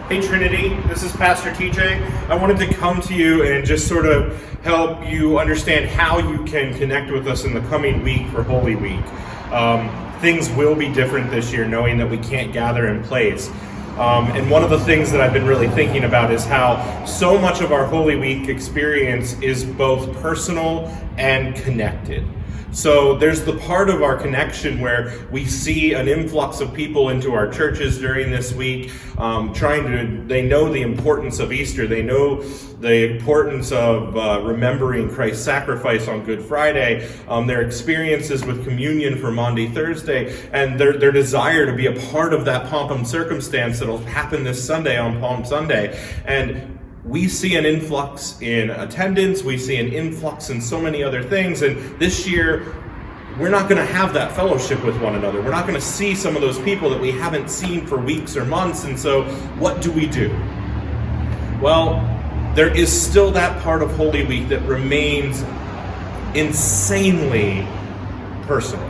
Hey Trinity, this is Pastor TJ. I wanted to come to you and just sort of help you understand how you can connect with us in the coming week for Holy Week. Things will be different this year, knowing that we can't gather in place. And one of the things that I've been really thinking about is how so much of our Holy Week experience is both personal and connected. So there's the part of our connection where we see an influx of people into our churches during this week, they know the importance of Easter. They know the importance of remembering Christ's sacrifice on Good Friday, their experiences with communion for Maundy Thursday, and their desire to be a part of that pomp and circumstance that'll happen this Sunday on Palm Sunday. And we see an influx in attendance, we see an influx in so many other things, and this year, we're not going to have that fellowship with one another. We're not going to see some of those people that we haven't seen for weeks or months, and so what do we do? Well, there is still that part of Holy Week that remains insanely personal.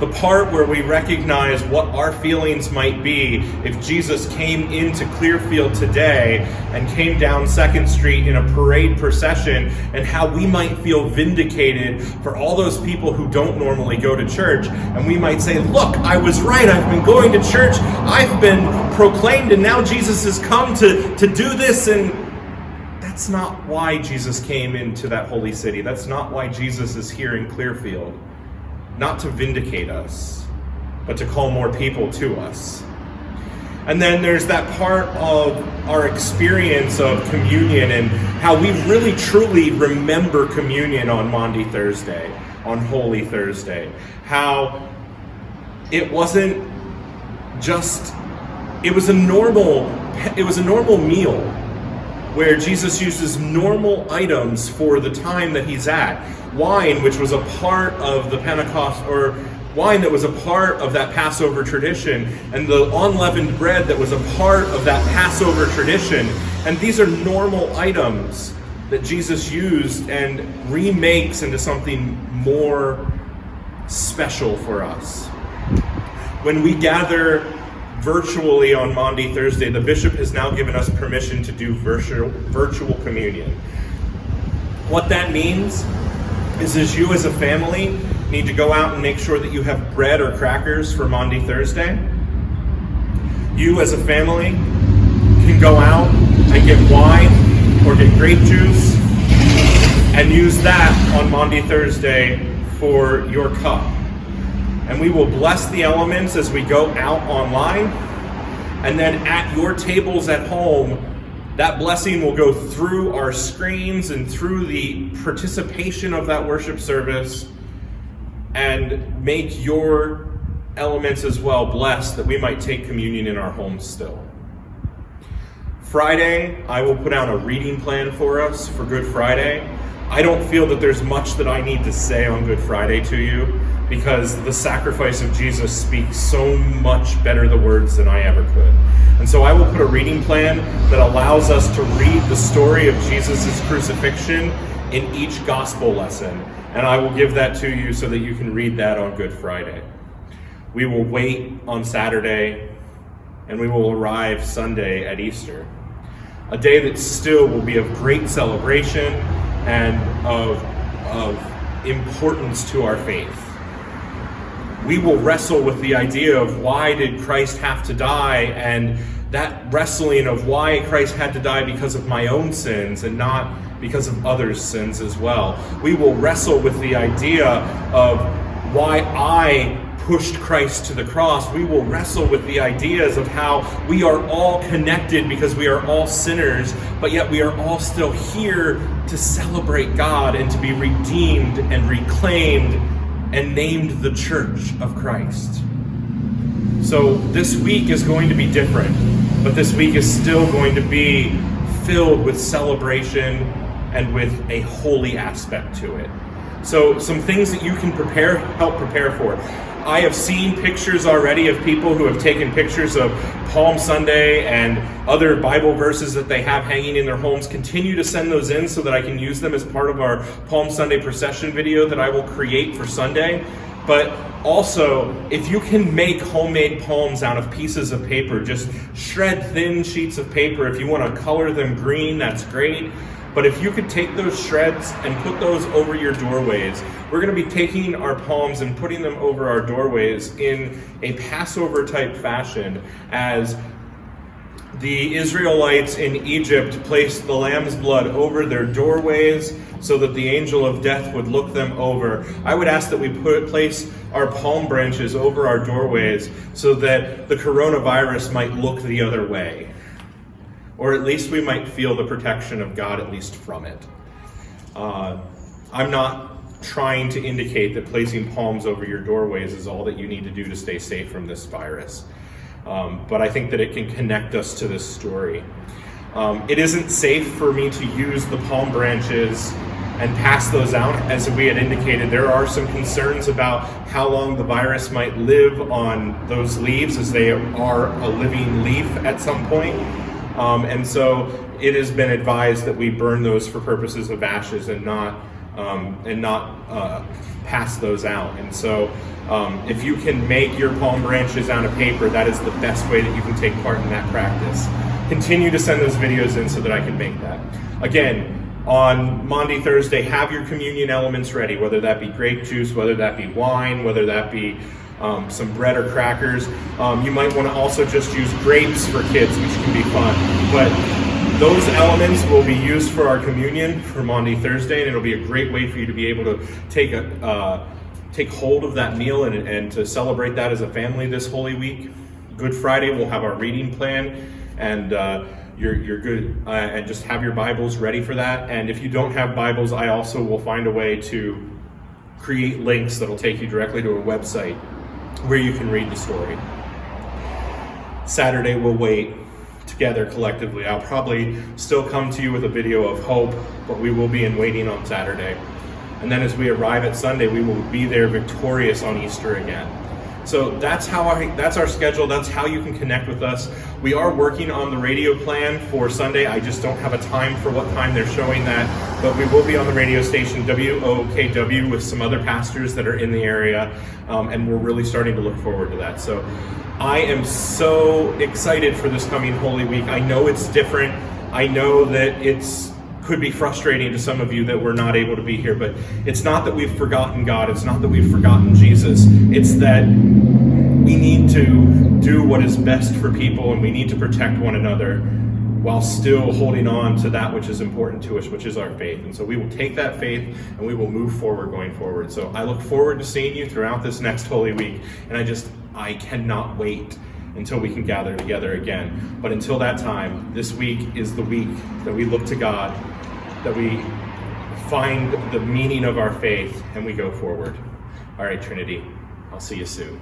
The part where we recognize what our feelings might be if Jesus came into Clearfield today and came down 2nd Street in a parade procession, and how we might feel vindicated for all those people who don't normally go to church. And we might say, look, I was right. I've been going to church. I've been proclaimed, and now Jesus has come to do this. And that's not why Jesus came into that holy city. That's not why Jesus is here in Clearfield. Not to vindicate us, but to call more people to us. And then there's that part of our experience of communion and how we really truly remember communion on Maundy Thursday, on Holy Thursday. How it wasn't just, it was a normal meal where Jesus uses normal items for the time that he's at. Wine, which was a part of the Pentecost, or wine that was a part of that Passover tradition, and the unleavened bread that was a part of that Passover tradition. And these are normal items that Jesus used and remakes into something more special for us. When we gather virtually on Maundy Thursday, the bishop has now given us permission to do virtual communion. What that means is you as a family need to go out and make sure that you have bread or crackers for Maundy Thursday. You as a family can go out and get wine or get grape juice and use that on Maundy Thursday for your cup. And we will bless the elements as we go out online. And then at your tables at home, that blessing will go through our screens and through the participation of that worship service and make your elements as well blessed, that we might take communion in our homes still. Friday, I will put out a reading plan for us for Good Friday. I don't feel that there's much that I need to say on Good Friday to you, because the sacrifice of Jesus speaks so much better the words than I ever could. And so I will put a reading plan that allows us to read the story of Jesus' crucifixion in each gospel lesson. And I will give that to you so that you can read that on Good Friday. We will wait on Saturday, and we will arrive Sunday at Easter. A day that still will be of great celebration and of importance to our faith. We will wrestle with the idea of why did Christ have to die, and that wrestling of why Christ had to die because of my own sins and not because of others' sins as well. We will wrestle with the idea of why I pushed Christ to the cross. We will wrestle with the ideas of how we are all connected because we are all sinners, but yet we are all still here to celebrate God and to be redeemed and reclaimed and named the Church of Christ. So this week is going to be different, but this week is still going to be filled with celebration and with a holy aspect to it. So some things that you can help prepare for. I have seen pictures already of people who have taken pictures of Palm Sunday and other Bible verses that they have hanging in their homes. Continue to send those in so that I can use them as part of our Palm Sunday procession video that I will create for Sunday. But also, if you can make homemade palms out of pieces of paper, just shred thin sheets of paper. If you want to color them green, that's great. But if you could take those shreds and put those over your doorways, we're going to be taking our palms and putting them over our doorways in a Passover type fashion, as the Israelites in Egypt placed the lamb's blood over their doorways so that the angel of death would look them over. I would ask that we place our palm branches over our doorways so that the coronavirus might look the other way. Or at least we might feel the protection of God, at least from it. I'm not trying to indicate that placing palms over your doorways is all that you need to do to stay safe from this virus. But I think that it can connect us to this story. It isn't safe for me to use the palm branches and pass those out. As we had indicated, there are some concerns about how long the virus might live on those leaves, as they are a living leaf at some point. And so it has been advised that we burn those for purposes of ashes and not pass those out. And so if you can make your palm branches out of paper, that is the best way that you can take part in that practice. Continue to send those videos in so that I can make that. Again, on Maundy Thursday, have your communion elements ready, whether that be grape juice, whether that be wine, whether that be some bread or crackers. You might want to also just use grapes for kids, which can be fun. But those elements will be used for our communion for Maundy Thursday, and it'll be a great way for you to be able to take hold of that meal and to celebrate that as a family this Holy Week. Good Friday, we'll have our reading plan, and you're good, and just have your Bibles ready for that. And if you don't have Bibles, I also will find a way to create links that'll take you directly to a website where you can read the story. Saturday, we'll wait together collectively. I'll probably still come to you with a video of hope, but we will be in waiting on Saturday. And then as we arrive at Sunday, we will be there victorious on Easter again. So that's our schedule. That's how you can connect with us. We are working on the radio plan for Sunday. I just don't have a time for what time they're showing that, but we will be on the radio station WOKW with some other pastors that are in the area, and we're really starting to look forward to that. So I am so excited for this coming Holy Week. I know it's different. I know that could be frustrating to some of you that we're not able to be here, but it's not that we've forgotten God. It's not that we've forgotten Jesus. It's that we need to do what is best for people, and we need to protect one another while still holding on to that which is important to us, which is our faith. And so we will take that faith and we will move forward going forward. So I look forward to seeing you throughout this next Holy Week, and I cannot wait until we can gather together again. But until that time, this week is the week that we look to God, that we find the meaning of our faith, and we go forward. All right, Trinity, I'll see you soon.